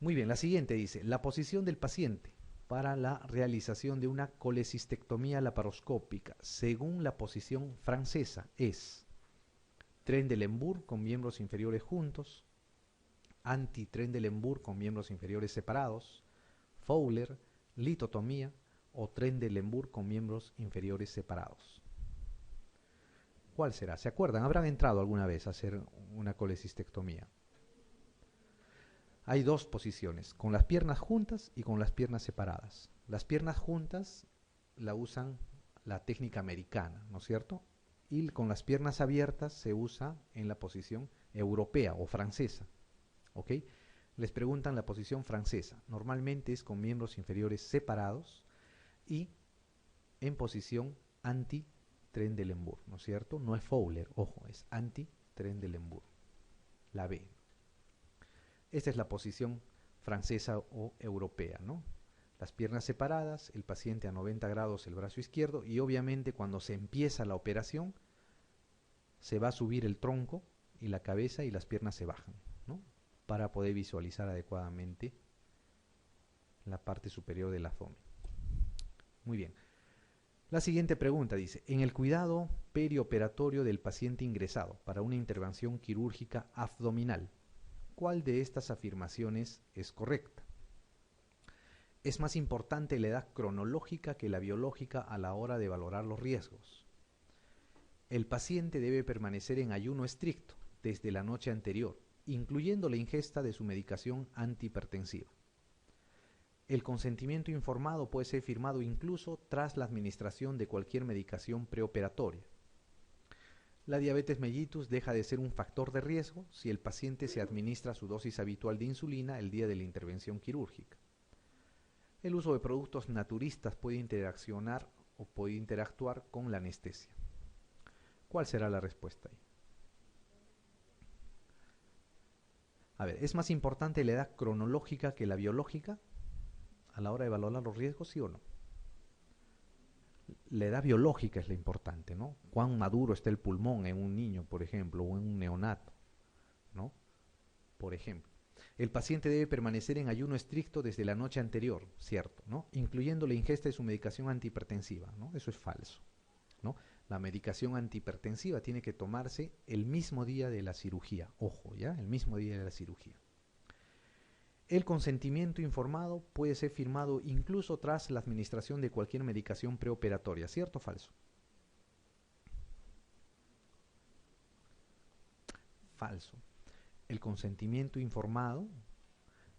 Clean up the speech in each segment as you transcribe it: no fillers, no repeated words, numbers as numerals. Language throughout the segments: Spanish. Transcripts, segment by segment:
Muy bien, la siguiente dice, la posición del paciente para la realización de una colecistectomía laparoscópica, según la posición francesa, es Trendelenburg con miembros inferiores juntos, anti-Trendelenburg con miembros inferiores separados, Fowler, litotomía o Trendelenburg con miembros inferiores separados. ¿Cuál será? ¿Se acuerdan? ¿Habrán entrado alguna vez a hacer una colecistectomía? Hay dos posiciones, con las piernas juntas y con las piernas separadas. Las piernas juntas la usan la técnica americana, ¿no es cierto? Y con las piernas abiertas se usa en la posición europea o francesa, ¿ok? Les preguntan la posición francesa. Normalmente es con miembros inferiores separados y en posición anti-Trendelenburg, ¿no es cierto? No es Fowler, ojo, es anti-Trendelenburg, la B. Esta es la posición francesa o europea, ¿no? Las piernas separadas, el paciente a 90 grados el brazo izquierdo y obviamente cuando se empieza la operación se va a subir el tronco y la cabeza y las piernas se bajan, ¿no? Para poder visualizar adecuadamente la parte superior del abdomen. Muy bien. La siguiente pregunta dice, en el cuidado perioperatorio del paciente ingresado para una intervención quirúrgica abdominal, ¿cuál de estas afirmaciones es correcta? Es más importante la edad cronológica que la biológica a la hora de valorar los riesgos. El paciente debe permanecer en ayuno estricto desde la noche anterior, incluyendo la ingesta de su medicación antihipertensiva. El consentimiento informado puede ser firmado incluso tras la administración de cualquier medicación preoperatoria. La diabetes mellitus deja de ser un factor de riesgo si el paciente se administra su dosis habitual de insulina el día de la intervención quirúrgica. El uso de productos naturistas puede interaccionar o puede interactuar con la anestesia. ¿Cuál será la respuesta ahí? A ver, ¿es más importante la edad cronológica que la biológica a la hora de valorar los riesgos, sí o no? La edad biológica es la importante, ¿no? Cuán maduro está el pulmón en un niño, por ejemplo, o en un neonato, ¿no? Por ejemplo. El paciente debe permanecer en ayuno estricto desde la noche anterior, ¿cierto? ¿No? Incluyendo la ingesta de su medicación antihipertensiva, ¿no? Eso es falso, ¿no? La medicación antihipertensiva tiene que tomarse el mismo día de la cirugía, ojo, ¿ya? El mismo día de la cirugía. El consentimiento informado puede ser firmado incluso tras la administración de cualquier medicación preoperatoria, ¿cierto o falso? Falso. El consentimiento informado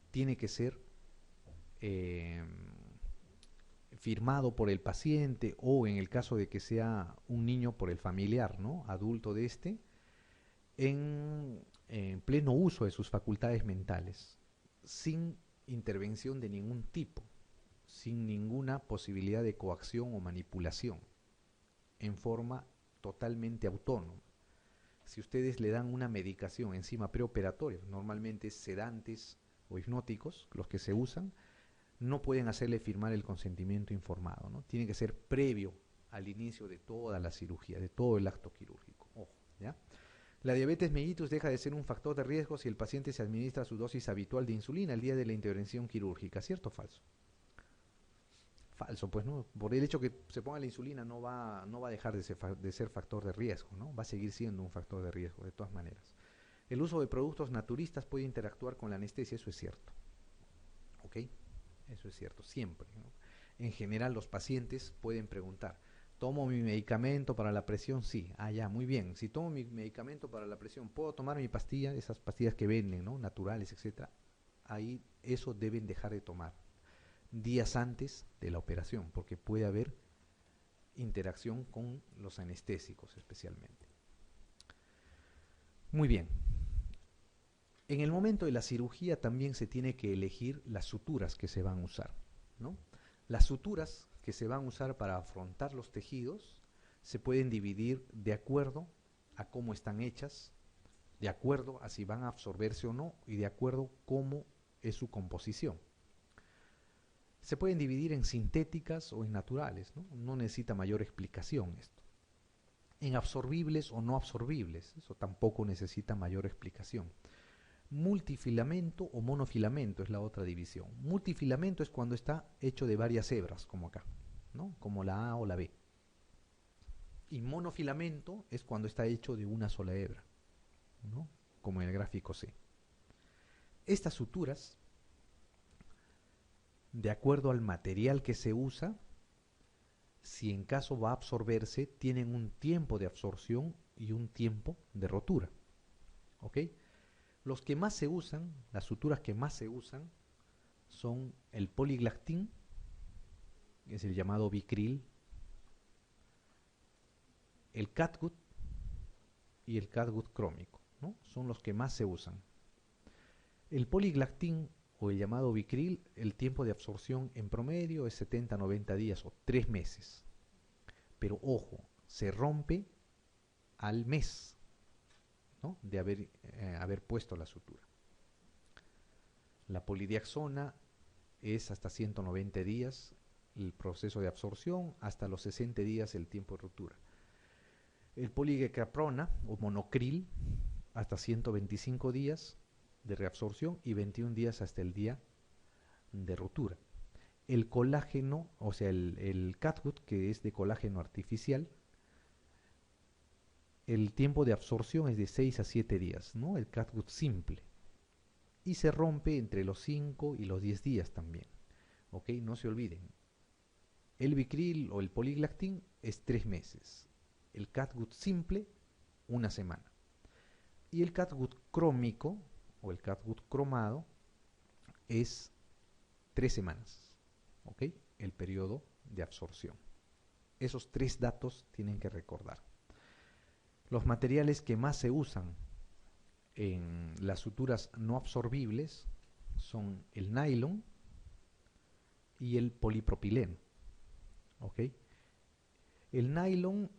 tiene que ser firmado por el paciente o en el caso de que sea un niño por el familiar, ¿no? Adulto de este, en pleno uso de sus facultades mentales, sin intervención de ningún tipo, sin ninguna posibilidad de coacción o manipulación, en forma totalmente autónoma. Si ustedes le dan una medicación encima preoperatoria, normalmente sedantes o hipnóticos, los que se usan, no pueden hacerle firmar el consentimiento informado, ¿no? Tiene que ser previo al inicio de toda la cirugía, de todo el acto quirúrgico. Ojo, ¿ya? La diabetes mellitus deja de ser un factor de riesgo si el paciente se administra su dosis habitual de insulina el día de la intervención quirúrgica, ¿cierto o falso? Falso, pues no, por el hecho que se ponga la insulina no va a dejar de ser factor de riesgo, ¿no? Va a seguir siendo un factor de riesgo de todas maneras. El uso de productos naturistas puede interactuar con la anestesia, eso es cierto, ¿ok? Eso es cierto, siempre, ¿no? En general los pacientes pueden preguntar, ¿tomo mi medicamento para la presión? Sí, ya, muy bien. Si tomo mi medicamento para la presión, ¿puedo tomar mi pastilla? Esas pastillas que venden, ¿no? Naturales, etcétera. Ahí eso deben dejar de tomar días antes de la operación, porque puede haber interacción con los anestésicos especialmente. Muy bien. En el momento de la cirugía también se tiene que elegir las suturas que se van a usar, ¿no? Las suturas que se van a usar para afrontar los tejidos se pueden dividir de acuerdo a cómo están hechas, de acuerdo a si van a absorberse o no y de acuerdo a cómo es su composición. Se pueden dividir en sintéticas o en naturales, ¿no? No necesita mayor explicación esto. En absorbibles o no absorbibles, eso tampoco necesita mayor explicación. Multifilamento o monofilamento es la otra división. Multifilamento es cuando está hecho de varias hebras, como acá, ¿no? Como la A o la B. Y monofilamento es cuando está hecho de una sola hebra, ¿no? Como en el gráfico C. Estas suturas, de acuerdo al material que se usa, si en caso va a absorberse, tienen un tiempo de absorción y un tiempo de rotura. ¿Ok? Los que más se usan, las suturas que más se usan, son el poliglactín, que es el llamado Vicryl, el catgut y el catgut crómico, ¿no? Son los que más se usan. El poliglactín o el llamado Vicryl, el tiempo de absorción en promedio es 70-90 días o 3 meses. Pero ojo, se rompe al mes, ¿no? De haber puesto la sutura. La polidiaxona es hasta 190 días el proceso de absorción, hasta los 60 días el tiempo de ruptura. El poligecaprona o monocril hasta 125 días de reabsorción y 21 días hasta el día de ruptura. El colágeno, o sea, el catgut, que es de colágeno artificial, el tiempo de absorción es de 6 a 7 días, ¿no? El catgut simple. Y se rompe entre los 5 y los 10 días también. ¿Ok? No se olviden. El Vicryl o el poliglactín es 3 meses. El catgut simple, 1 semana. Y el catgut crómico o el catgut cromado es 3 semanas. ¿Ok? El periodo de absorción. Esos 3 datos tienen que recordar. Los materiales que más se usan en las suturas no absorbibles son el nylon y el polipropileno. ¿Ok? El nylon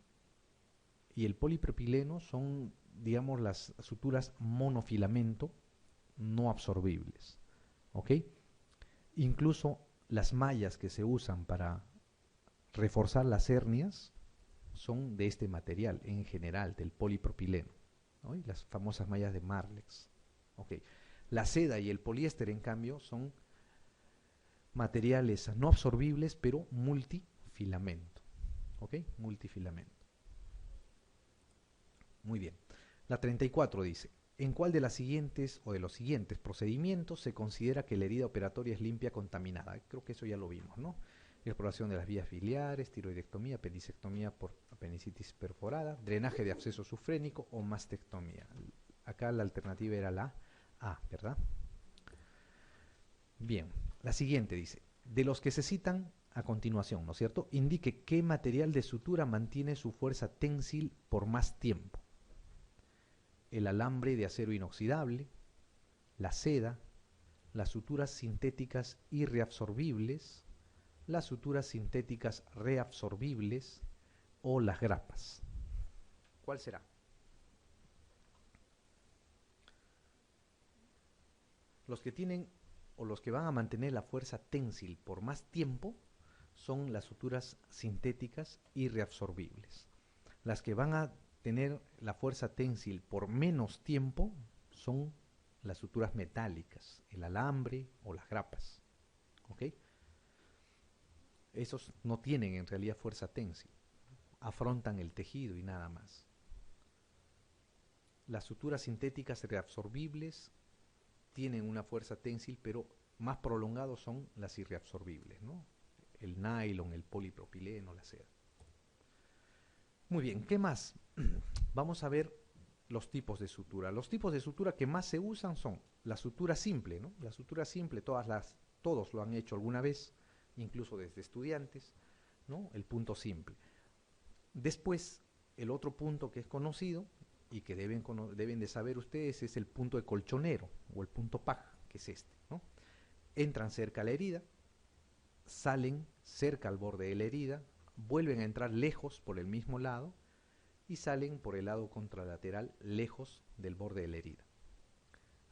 y el polipropileno son, digamos, las suturas monofilamento no absorbibles. ¿Ok? Incluso las mallas que se usan para reforzar las hernias son de este material en general, del polipropileno, ¿no? Y las famosas mallas de Marlex. Okay. La seda y el poliéster, en cambio, son materiales no absorbibles, pero multifilamento. ¿Ok? Multifilamento. Muy bien. La 34 dice, ¿en cuál de las siguientes o de los siguientes procedimientos se considera que la herida operatoria es limpia contaminada? Creo que eso ya lo vimos, ¿no? Exploración de las vías biliares, tiroidectomía, apendicectomía por apendicitis perforada, drenaje de absceso sufrénico o mastectomía. Acá la alternativa era la A, ¿verdad? Bien, la siguiente dice, de los que se citan a continuación, ¿no es cierto? Indique qué material de sutura mantiene su fuerza ténsil por más tiempo. El alambre de acero inoxidable, la seda, las suturas sintéticas y reabsorbibles, las suturas sintéticas reabsorbibles o las grapas. ¿Cuál será? Los que tienen o los que van a mantener la fuerza ténsil por más tiempo son las suturas sintéticas y reabsorbibles. Las que van a tener la fuerza ténsil por menos tiempo son las suturas metálicas, el alambre o las grapas. ¿Ok? Esos no tienen en realidad fuerza ténsil, afrontan el tejido y nada más. Las suturas sintéticas reabsorbibles tienen una fuerza ténsil, pero más prolongados son las irreabsorbibles, ¿no? El nylon, el polipropileno, la seda. Muy bien, ¿qué más? Vamos a ver los tipos de sutura. Los tipos de sutura que más se usan son la sutura simple, ¿no? La sutura simple, todos lo han hecho alguna vez, incluso desde estudiantes, ¿no? El punto simple. Después, el otro punto que es conocido y que deben de saber ustedes es el punto de colchonero o el punto PAG, que es este, ¿no? Entran cerca a la herida, salen cerca al borde de la herida, vuelven a entrar lejos por el mismo lado y salen por el lado contralateral lejos del borde de la herida.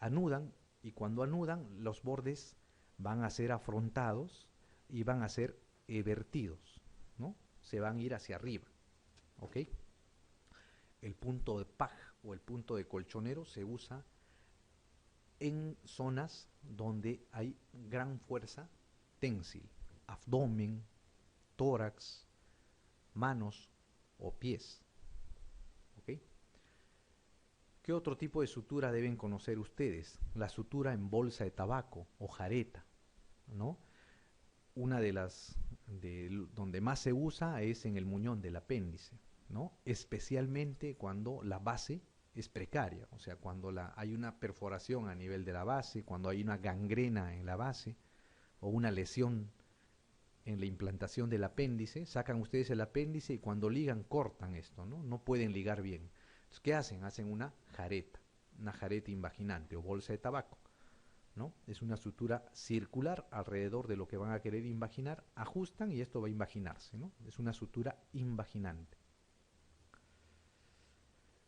Anudan y cuando anudan los bordes van a ser afrontados y van a ser vertidos, ¿no? Se van a ir hacia arriba, ¿ok? El punto de PAG o el punto de colchonero se usa en zonas donde hay gran fuerza ténsil, abdomen, tórax, manos o pies. ¿Ok? ¿Qué otro tipo de sutura deben conocer ustedes? La sutura en bolsa de tabaco o jareta, ¿no? Una de las donde más se usa es en el muñón del apéndice, ¿no? Especialmente cuando la base es precaria, o sea, cuando hay una perforación a nivel de la base, cuando hay una gangrena en la base o una lesión en la implantación del apéndice, sacan ustedes el apéndice y cuando ligan cortan esto, ¿no? No pueden ligar bien. Entonces, ¿qué hacen? Hacen una jareta invaginante o bolsa de tabaco, ¿no? Es una sutura circular alrededor de lo que van a querer invaginar, ajustan y esto va a invaginarse, ¿no? Es una sutura invaginante.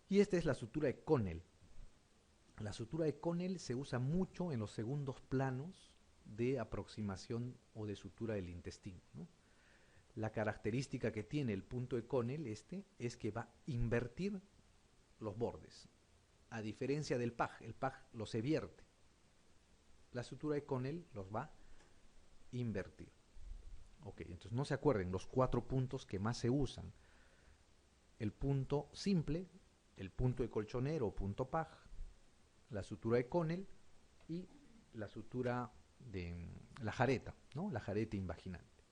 Y esta es la sutura de Connell. La sutura de Connell se usa mucho en los segundos planos de aproximación o de sutura del intestino, ¿no? La característica que tiene el punto de Connell es que va a invertir los bordes. A diferencia del PAG, el PAG los evierte. La sutura de Connell los va a invertir. Ok, entonces no se acuerden los 4 puntos que más se usan. El punto simple, el punto de colchonero o punto PAG, la sutura de Connell y la sutura de la jareta, ¿no? La jareta invaginante.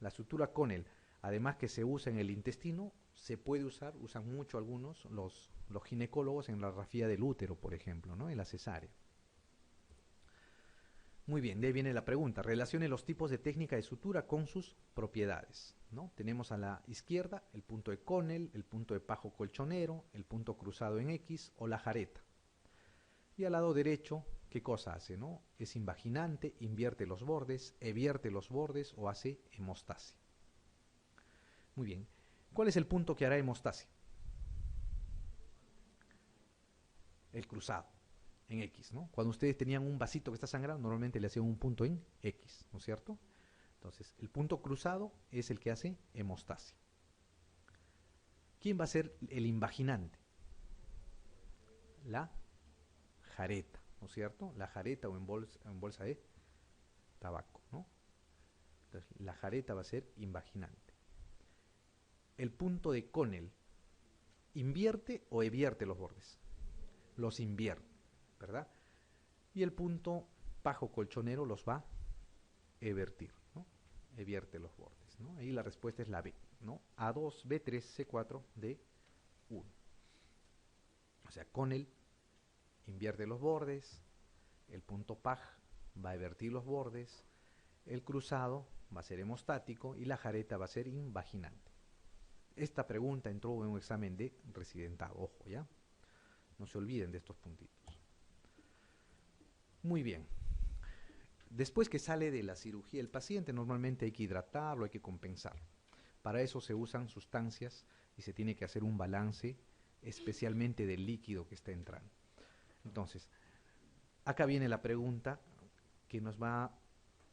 La sutura Connell, además que se usa en el intestino, se puede usar, usan mucho algunos los ginecólogos en la rafía del útero, por ejemplo, ¿no? En la cesárea. Muy bien, de ahí viene la pregunta. Relacione los tipos de técnica de sutura con sus propiedades, ¿no? Tenemos a la izquierda el punto de Connell, el punto de pajo colchonero, el punto cruzado en X o la jareta. Y al lado derecho, ¿qué cosa hace, no? Es invaginante, invierte los bordes, evierte los bordes o hace hemostasia. Muy bien. ¿Cuál es el punto que hará hemostasia? El cruzado, en X, ¿no? Cuando ustedes tenían un vasito que está sangrando, normalmente le hacían un punto en X, ¿no es cierto? Entonces, el punto cruzado es el que hace hemostasia. ¿Quién va a ser el invaginante? La jareta, ¿no es cierto? La jareta o en bolsa de tabaco, ¿no? Entonces, la jareta va a ser invaginante. El punto de Connell, ¿invierte o evierte los bordes? Los invierte, ¿verdad? Y el punto pajo colchonero los va a evertir, ¿no? Evierte los bordes, ¿no? Ahí la respuesta es la B, ¿no? A2, B3, C4, D1. O sea, Connell invierte los bordes, el punto PAG va a evertir los bordes, el cruzado va a ser hemostático y la jareta va a ser invaginante. Esta pregunta entró en un examen de residentado, ojo, ¿ya? No se olviden de estos puntitos. Muy bien. Después que sale de la cirugía el paciente, normalmente hay que hidratarlo, hay que compensarlo. Para eso se usan sustancias y se tiene que hacer un balance especialmente del líquido que está entrando. Entonces, acá viene la pregunta que nos va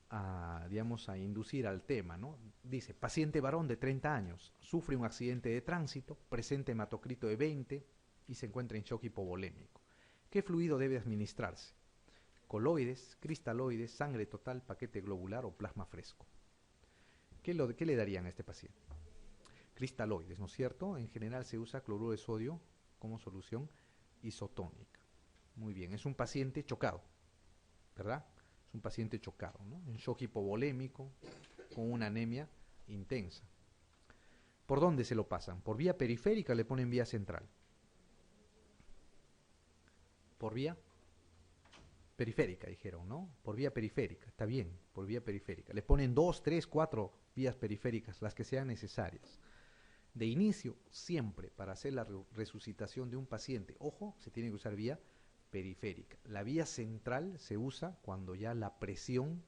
a, digamos, a inducir al tema, ¿no? Dice, paciente varón de 30 años, sufre un accidente de tránsito, presenta hematocrito de 20 y se encuentra en shock hipovolémico. ¿Qué fluido debe administrarse? Coloides, cristaloides, sangre total, paquete globular o plasma fresco. ¿Qué le darían a este paciente? Cristaloides, ¿no es cierto? En general se usa cloruro de sodio como solución isotónica. Muy bien, es un paciente chocado, ¿verdad? Es un paciente chocado, ¿no? En shock hipovolémico, con una anemia intensa. ¿Por dónde se lo pasan? ¿Por vía periférica o le ponen vía central? Por vía periférica, dijeron, ¿no? Por vía periférica, está bien, por vía periférica. Le ponen 2, 3, 4 vías periféricas, las que sean necesarias. De inicio, siempre para hacer la resucitación de un paciente, ojo, se tiene que usar vía periférica. La vía central se usa cuando ya la presión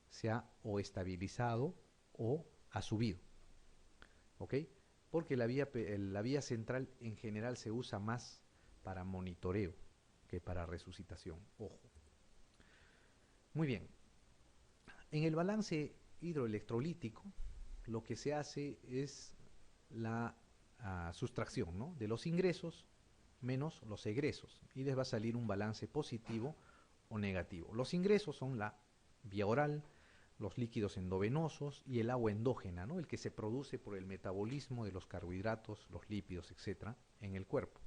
se ha o estabilizado o ha subido, ¿ok? Porque la vía central en general se usa más para monitoreo que para resucitación, ojo. Muy bien, en el balance hidroelectrolítico lo que se hace es la sustracción, ¿no? De los ingresos menos los egresos y les va a salir un balance positivo o negativo. Los ingresos son la vía oral, los líquidos endovenosos y el agua endógena, ¿no? El que se produce por el metabolismo de los carbohidratos, los lípidos, etcétera, en el cuerpo.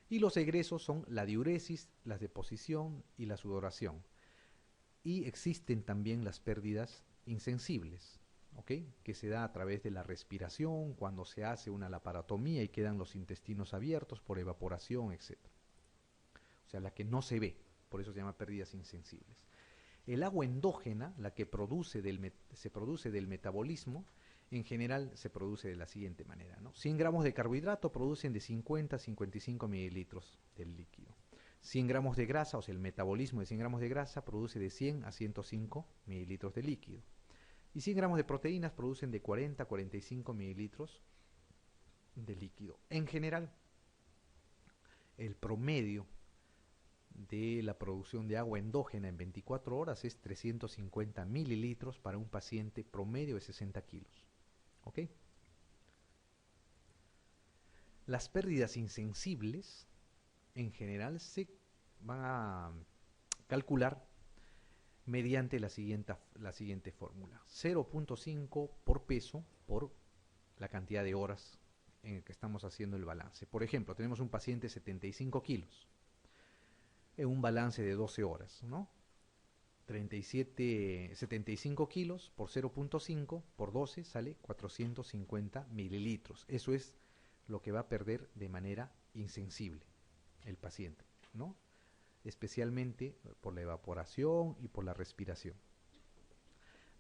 Y los egresos son la diuresis, la deposición y la sudoración. Y existen también las pérdidas insensibles, ¿ok? Que se da a través de la respiración, cuando se hace una laparotomía y quedan los intestinos abiertos por evaporación, etc. O sea, la que no se ve, por eso se llama pérdidas insensibles. El agua endógena, la que se produce del metabolismo, en general se produce de la siguiente manera, ¿no? 100 gramos de carbohidrato producen de 50 a 55 mililitros del líquido. 100 gramos de grasa, o sea, el metabolismo de 100 gramos de grasa produce de 100 a 105 mililitros de líquido. Y 100 gramos de proteínas producen de 40 a 45 mililitros de líquido. En general, el promedio de la producción de agua endógena en 24 horas es 350 mililitros para un paciente promedio de 60 kilos. ¿Ok? Las pérdidas insensibles en general se van a calcular mediante la siguiente fórmula. 0.5 por peso por la cantidad de horas en el que estamos haciendo el balance. Por ejemplo, tenemos un paciente de 75 kilos en un balance de 12 horas, ¿no? 75 kilos por 0.5 por 12 sale 450 mililitros. Eso es lo que va a perder de manera insensible el paciente, ¿no? Especialmente por la evaporación y por la respiración.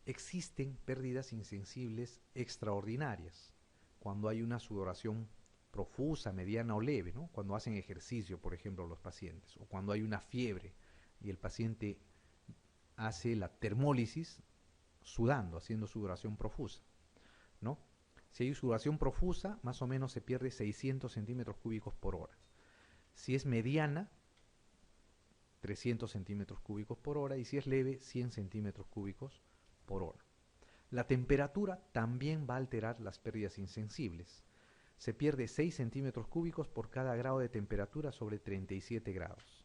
Existen pérdidas insensibles extraordinarias cuando hay una sudoración profusa, mediana o leve, ¿no? Cuando hacen ejercicio, por ejemplo, los pacientes, o cuando hay una fiebre y el paciente hace la termólisis sudando, haciendo sudoración profusa, ¿no? Si hay sudoración profusa, más o menos se pierde 600 centímetros cúbicos por hora. Si es mediana, 300 centímetros cúbicos por hora, y si es leve, 100 centímetros cúbicos por hora. La temperatura también va a alterar las pérdidas insensibles. Se pierde 6 centímetros cúbicos por cada grado de temperatura sobre 37 grados.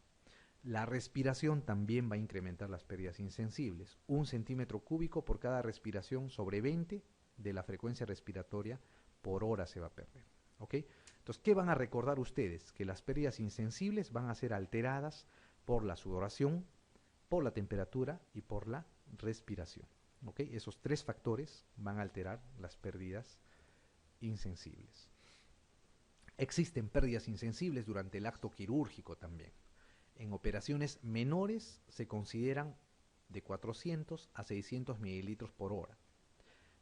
La respiración también va a incrementar las pérdidas insensibles. 1 centímetro cúbico por cada respiración sobre 20 de la frecuencia respiratoria por hora se va a perder. ¿Ok? Entonces, ¿qué van a recordar ustedes? Que las pérdidas insensibles van a ser alteradas por la sudoración, por la temperatura y por la respiración. ¿Ok? Esos tres factores van a alterar las pérdidas insensibles. Existen pérdidas insensibles durante el acto quirúrgico también. En operaciones menores se consideran de 400 a 600 mililitros por hora.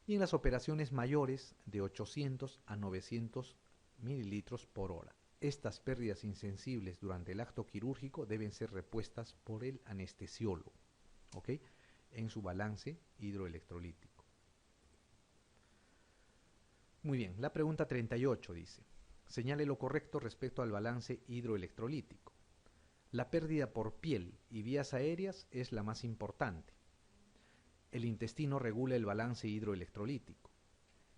Y en las operaciones mayores de 800 a 900 mililitros por hora. Estas pérdidas insensibles durante el acto quirúrgico deben ser repuestas por el anestesiólogo, ¿ok? En su balance hidroelectrolítico. Muy bien, la pregunta 38 dice, señale lo correcto respecto al balance hidroelectrolítico. La pérdida por piel y vías aéreas es la más importante. El intestino regula el balance hidroelectrolítico.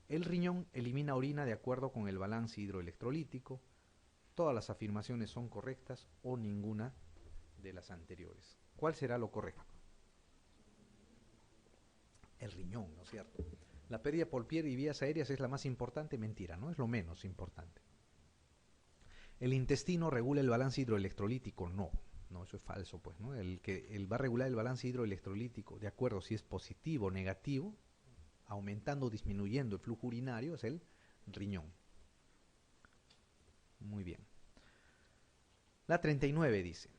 El riñón elimina orina de acuerdo con el balance hidroelectrolítico. Todas las afirmaciones son correctas o ninguna de las anteriores. ¿Cuál será lo correcto? El riñón, ¿no es cierto? La pérdida por piel y vías aéreas es la más importante, mentira, ¿no? Es lo menos importante. El intestino regula el balance hidroelectrolítico, no, eso es falso, pues, ¿no? El va a regular el balance hidroelectrolítico, de acuerdo si es positivo o negativo, aumentando o disminuyendo el flujo urinario, es el riñón. Muy bien. La 39 dice,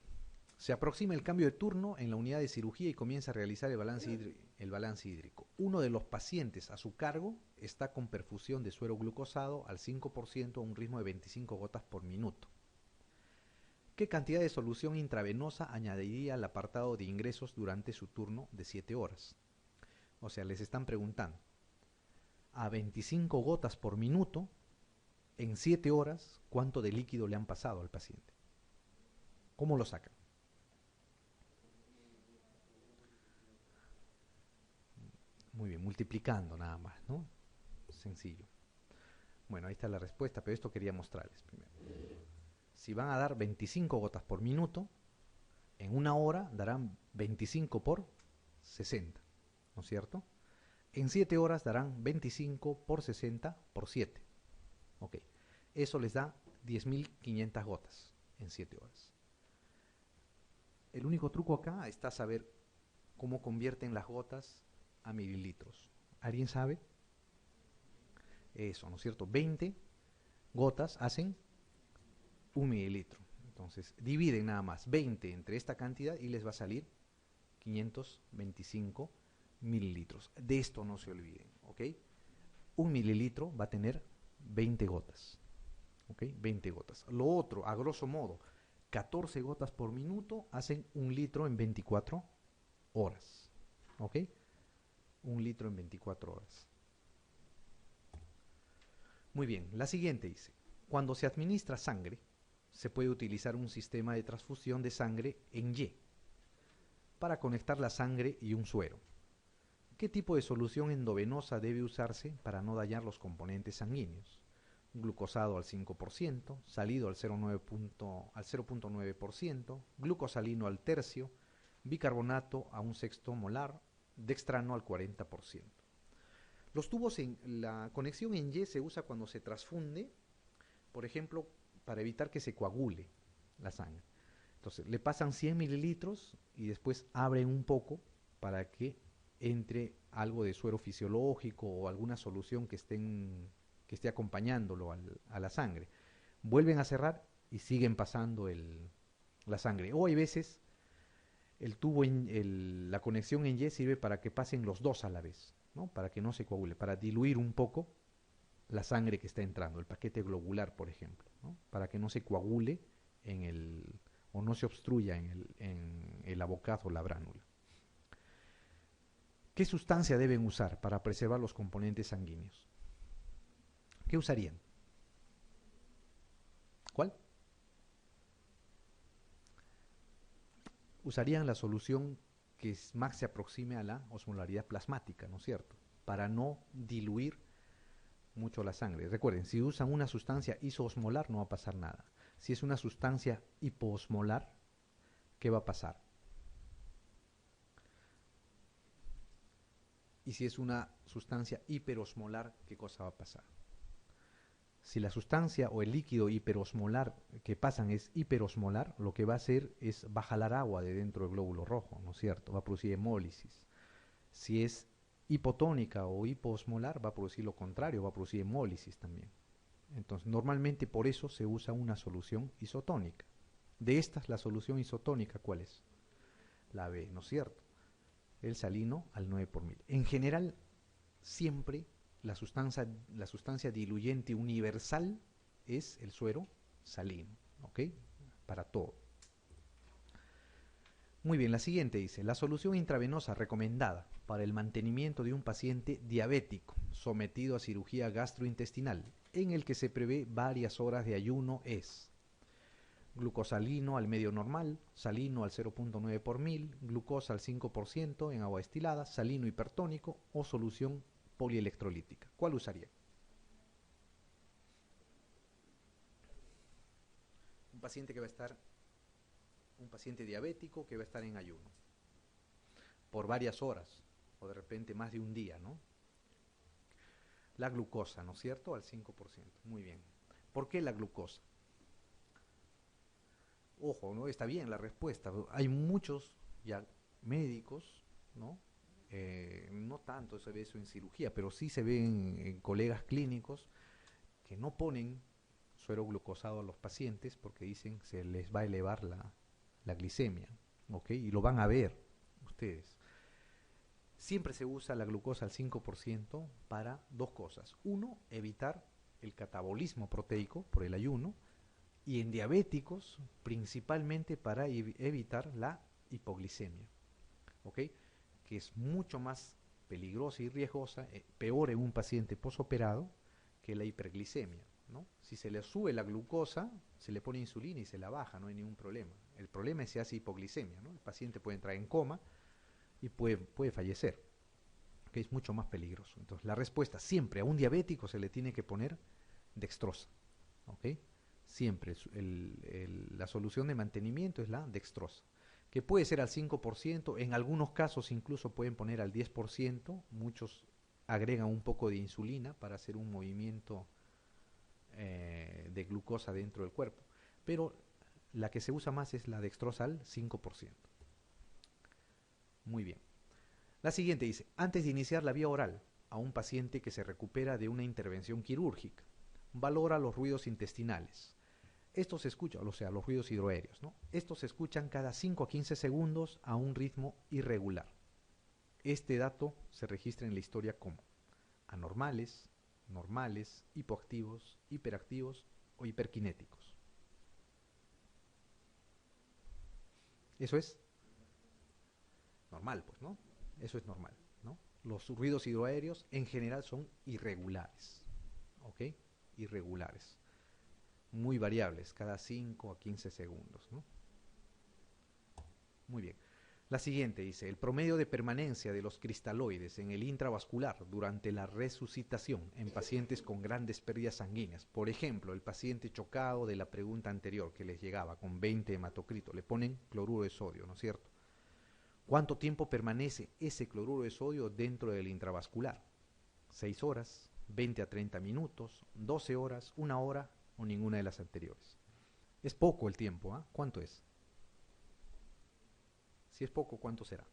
se aproxima el cambio de turno en la unidad de cirugía y comienza a realizar el balance hídrico. Uno de los pacientes a su cargo está con perfusión de suero glucosado al 5% a un ritmo de 25 gotas por minuto. ¿Qué cantidad de solución intravenosa añadiría al apartado de ingresos durante su turno de 7 horas? O sea, les están preguntando, a 25 gotas por minuto, en 7 horas, ¿cuánto de líquido le han pasado al paciente? ¿Cómo lo sacan? Muy bien, multiplicando nada más, ¿no? Sencillo. Bueno, ahí está la respuesta, pero esto quería mostrarles primero. Si van a dar 25 gotas por minuto, En una hora darán 25 por 60, ¿no es cierto? En 7 horas darán 25 por 60 por 7. Ok, eso les da 10.500 gotas en 7 horas. El único truco acá está saber cómo convierten las gotas a mililitros. ¿Alguien sabe? Eso, ¿no es cierto? 20 gotas hacen 1 mililitro. Entonces, dividen nada más 20 entre esta cantidad y les va a salir 525 mililitros. De esto no se olviden, ¿ok? 1 mililitro va a tener 20 gotas, ¿ok? 20 gotas. Lo otro, a grosso modo, 14 gotas por minuto hacen 1 litro en 24 horas, ¿ok? 1 litro en 24 horas. Muy bien, la siguiente dice, cuando se administra sangre, se puede utilizar un sistema de transfusión de sangre en Y para conectar la sangre y un suero. ¿Qué tipo de solución endovenosa debe usarse para no dañar los componentes sanguíneos? Glucosado al 5%, salido al 0.9%, glucosalino al tercio, bicarbonato a 1/6 molar, dextrano al 40%. Los tubos la conexión en Y se usa cuando se transfunde, por ejemplo, para evitar que se coagule la sangre. Entonces, le pasan 100 mililitros y después abren un poco para que entre algo de suero fisiológico o alguna solución que esté acompañándolo a la sangre. Vuelven a cerrar y siguen pasando la sangre. O hay veces el tubo, la conexión en Y sirve para que pasen los dos a la vez, ¿no? Para que no se coagule, para diluir un poco la sangre que está entrando, el paquete globular, por ejemplo, ¿no? Para que no se coagule o no se obstruya en el abocado o la bránula. ¿Qué sustancia deben usar para preservar los componentes sanguíneos? ¿Qué usarían? ¿Cuál? Usarían la solución que más se aproxime a la osmolaridad plasmática, ¿no es cierto? Para no diluir mucho la sangre. Recuerden, si usan una sustancia isoosmolar no va a pasar nada. Si es una sustancia hipoosmolar, ¿qué va a pasar? Y si es una sustancia hiperosmolar, ¿qué cosa va a pasar? Si la sustancia o el líquido hiperosmolar que pasan es hiperosmolar, lo que va a hacer es va a jalar agua de dentro del glóbulo rojo, ¿no es cierto? Va a producir hemólisis. Si es hipotónica o hipoosmolar, va a producir lo contrario, va a producir hemólisis también. Entonces, normalmente por eso se usa una solución isotónica. De estas, la solución isotónica, ¿cuál es? La B, ¿no es cierto? El salino al 9 por mil. En general, siempre la sustancia diluyente universal es el suero salino, ¿ok? Para todo. Muy bien, la siguiente dice, la solución intravenosa recomendada para el mantenimiento de un paciente diabético sometido a cirugía gastrointestinal, en el que se prevé varias horas de ayuno es glucosalino al medio normal, salino al 0.9 por mil, glucosa al 5% en agua destilada, salino hipertónico o solución polielectrolítica. ¿Cuál usaría? Un paciente diabético que va a estar en ayuno por varias horas o de repente más de un día, ¿no? La glucosa, ¿no es cierto? Al 5%. Muy bien. ¿Por qué la glucosa? Ojo, ¿no? Está bien la respuesta. Hay muchos ya médicos, ¿no? No tanto se ve eso en cirugía, pero sí se ve en colegas clínicos que no ponen suero glucosado a los pacientes porque dicen que se les va a elevar la glicemia, ¿ok? Y lo van a ver ustedes. Siempre se usa la glucosa al 5% para dos cosas. Uno, evitar el catabolismo proteico por el ayuno, y en diabéticos principalmente para evitar la hipoglicemia, ¿ok? Que es mucho más peligrosa y riesgosa, peor en un paciente posoperado que la hiperglicemia, ¿no? Si se le sube la glucosa, se le pone insulina y se la baja, no hay ningún problema. El problema es si hace hipoglicemia, ¿no? El paciente puede entrar en coma y puede fallecer, que es mucho más peligroso. Entonces, la respuesta siempre a un diabético se le tiene que poner dextrosa, ¿ok? Siempre la solución de mantenimiento es la dextrosa. que puede ser al 5%, en algunos casos incluso pueden poner al 10%, muchos agregan un poco de insulina para hacer un movimiento de glucosa dentro del cuerpo, pero la que se usa más es la dextrosa al 5%. Muy bien. La siguiente dice, antes de iniciar la vía oral a un paciente que se recupera de una intervención quirúrgica, valora los ruidos intestinales. Estos se escuchan, o sea, los ruidos hidroaéreos, ¿no? Estos se escuchan cada 5 a 15 segundos a un ritmo irregular. Este dato se registra en la historia como anormales, normales, hipoactivos, hiperactivos o hiperkinéticos. Eso es normal, pues, ¿no? Eso es normal, ¿no? Los ruidos hidroaéreos en general son irregulares, ¿ok? Irregulares, muy variables, cada 5 a 15 segundos, ¿no? Muy bien. La siguiente dice, el promedio de permanencia de los cristaloides en el intravascular durante la resucitación en pacientes con grandes pérdidas sanguíneas. Por ejemplo, el paciente chocado de la pregunta anterior que les llegaba con 20 hematocrito, le ponen cloruro de sodio, ¿no es cierto? ¿Cuánto tiempo permanece ese cloruro de sodio dentro del intravascular? 6 horas, 20 a 30 minutos, 12 horas, 1 hora o ninguna de las anteriores. Es poco el tiempo, ¿ah? ¿Cuánto es? Si es poco, ¿cuánto será?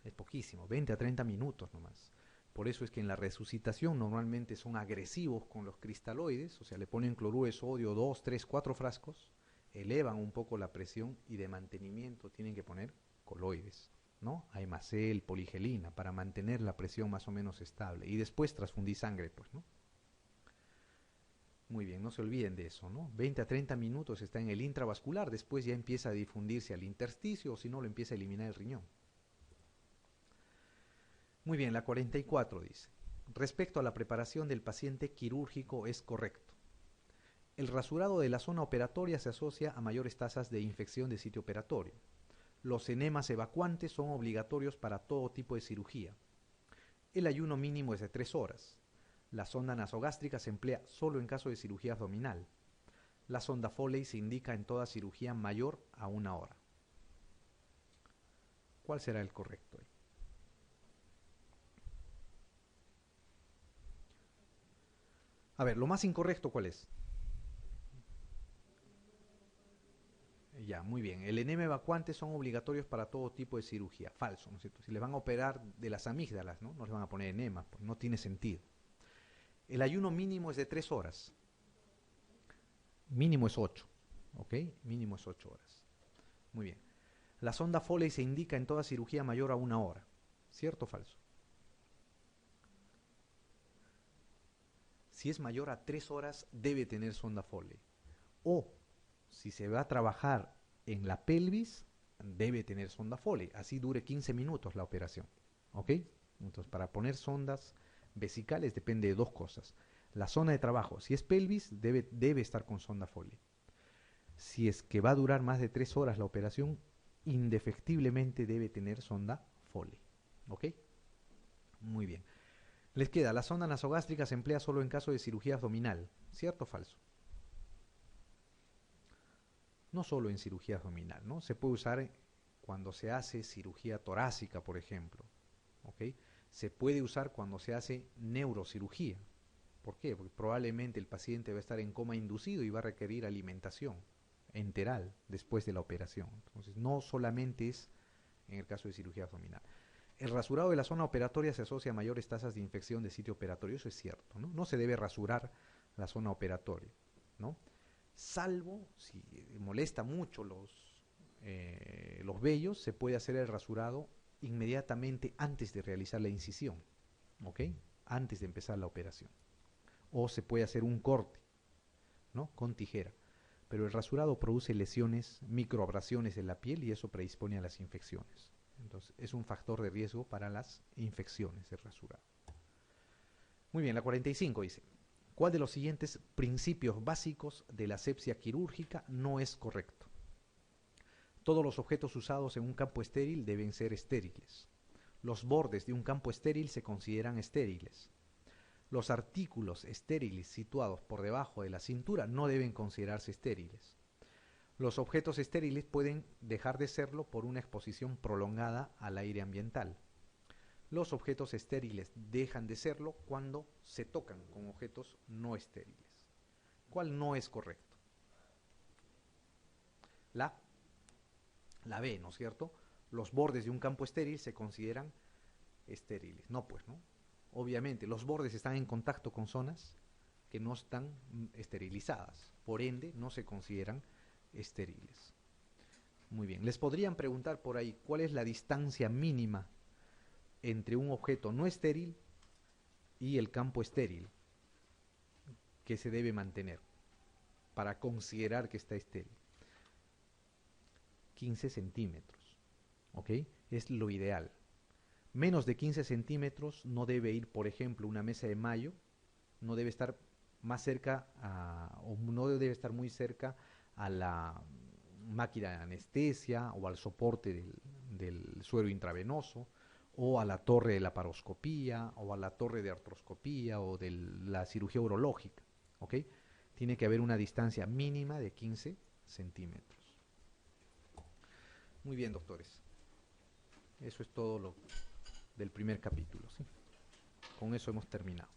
Es poquísimo, 20 a 30 minutos nomás. Por eso es que en la resucitación normalmente son agresivos con los cristaloides, o sea, le ponen cloruro de sodio 2, 3, 4 frascos, elevan un poco la presión y de mantenimiento tienen que poner coloides, ¿no? Aimacel, poligelina, para mantener la presión más o menos estable. Y después transfundir sangre, pues, ¿no? Muy bien, no se olviden de eso, ¿no? 20 a 30 minutos está en el intravascular, después ya empieza a difundirse al intersticio o si no lo empieza a eliminar el riñón. Muy bien, la 44 dice, respecto a la preparación del paciente quirúrgico es correcto. El rasurado de la zona operatoria se asocia a mayores tasas de infección de sitio operatorio. Los enemas evacuantes son obligatorios para todo tipo de cirugía. El ayuno mínimo es de 3 horas. La sonda nasogástrica se emplea solo en caso de cirugía abdominal. La sonda Foley se indica en toda cirugía mayor a 1 hora. ¿Cuál será el correcto? A ver, lo más incorrecto, ¿cuál es? Ya, muy bien. El enema evacuante son obligatorios para todo tipo de cirugía. Falso, ¿no es cierto? Si les van a operar de las amígdalas, ¿no? No les van a poner enema, pues no tiene sentido. El ayuno mínimo es de 3 horas. Mínimo es 8, ¿ok? Mínimo es 8 horas. Muy bien. La sonda Foley se indica en toda cirugía mayor a 1 hora. ¿Cierto o falso? Si es mayor a 3 horas, debe tener sonda Foley. O, si se va a trabajar en la pelvis, debe tener sonda Foley. Así dure 15 minutos la operación. ¿Ok? Entonces, para poner sondas vesicales depende de 2 cosas. La zona de trabajo, si es pelvis, debe estar con sonda Foley. Si es que va a durar más de 3 horas la operación, indefectiblemente debe tener sonda Foley. ¿Ok? Muy bien. Les queda, la sonda nasogástrica se emplea solo en caso de cirugía abdominal. ¿Cierto o falso? No solo en cirugía abdominal, ¿no? Se puede usar cuando se hace cirugía torácica, por ejemplo. ¿Ok? Se puede usar cuando se hace neurocirugía. ¿Por qué? Porque probablemente el paciente va a estar en coma inducido y va a requerir alimentación enteral después de la operación. Entonces, no solamente es en el caso de cirugía abdominal. El rasurado de la zona operatoria se asocia a mayores tasas de infección de sitio operatorio, eso es cierto, ¿no? No se debe rasurar la zona operatoria, ¿no? Salvo si molesta mucho los vellos, se puede hacer el rasurado inmediatamente antes de realizar la incisión, ¿ok? Antes de empezar la operación. O se puede hacer un corte, ¿no? Con tijera. Pero el rasurado produce lesiones, microabrasiones en la piel y eso predispone a las infecciones. Entonces, es un factor de riesgo para las infecciones el rasurado. Muy bien, la 45 dice, ¿cuál de los siguientes principios básicos de la asepsia quirúrgica no es correcto? Todos los objetos usados en un campo estéril deben ser estériles. Los bordes de un campo estéril se consideran estériles. Los artículos estériles situados por debajo de la cintura no deben considerarse estériles. Los objetos estériles pueden dejar de serlo por una exposición prolongada al aire ambiental. Los objetos estériles dejan de serlo cuando se tocan con objetos no estériles. ¿Cuál no es correcto? La B, ¿no es cierto? Los bordes de un campo estéril se consideran estériles. No, pues, ¿no? Obviamente, los bordes están en contacto con zonas que no están esterilizadas. Por ende, no se consideran estériles. Muy bien. Les podrían preguntar por ahí, ¿cuál es la distancia mínima entre un objeto no estéril y el campo estéril que se debe mantener para considerar que está estéril? 15 centímetros, ¿ok? Es lo ideal. Menos de 15 centímetros no debe ir, por ejemplo, una mesa de mayo, no debe estar más cerca o no debe estar muy cerca a la máquina de anestesia o al soporte del suero intravenoso o a la torre de la paroscopía o a la torre de artroscopía o de la cirugía urológica, ¿ok? Tiene que haber una distancia mínima de 15 centímetros. Muy bien, doctores. Eso es todo lo del primer capítulo, ¿sí? Con eso hemos terminado.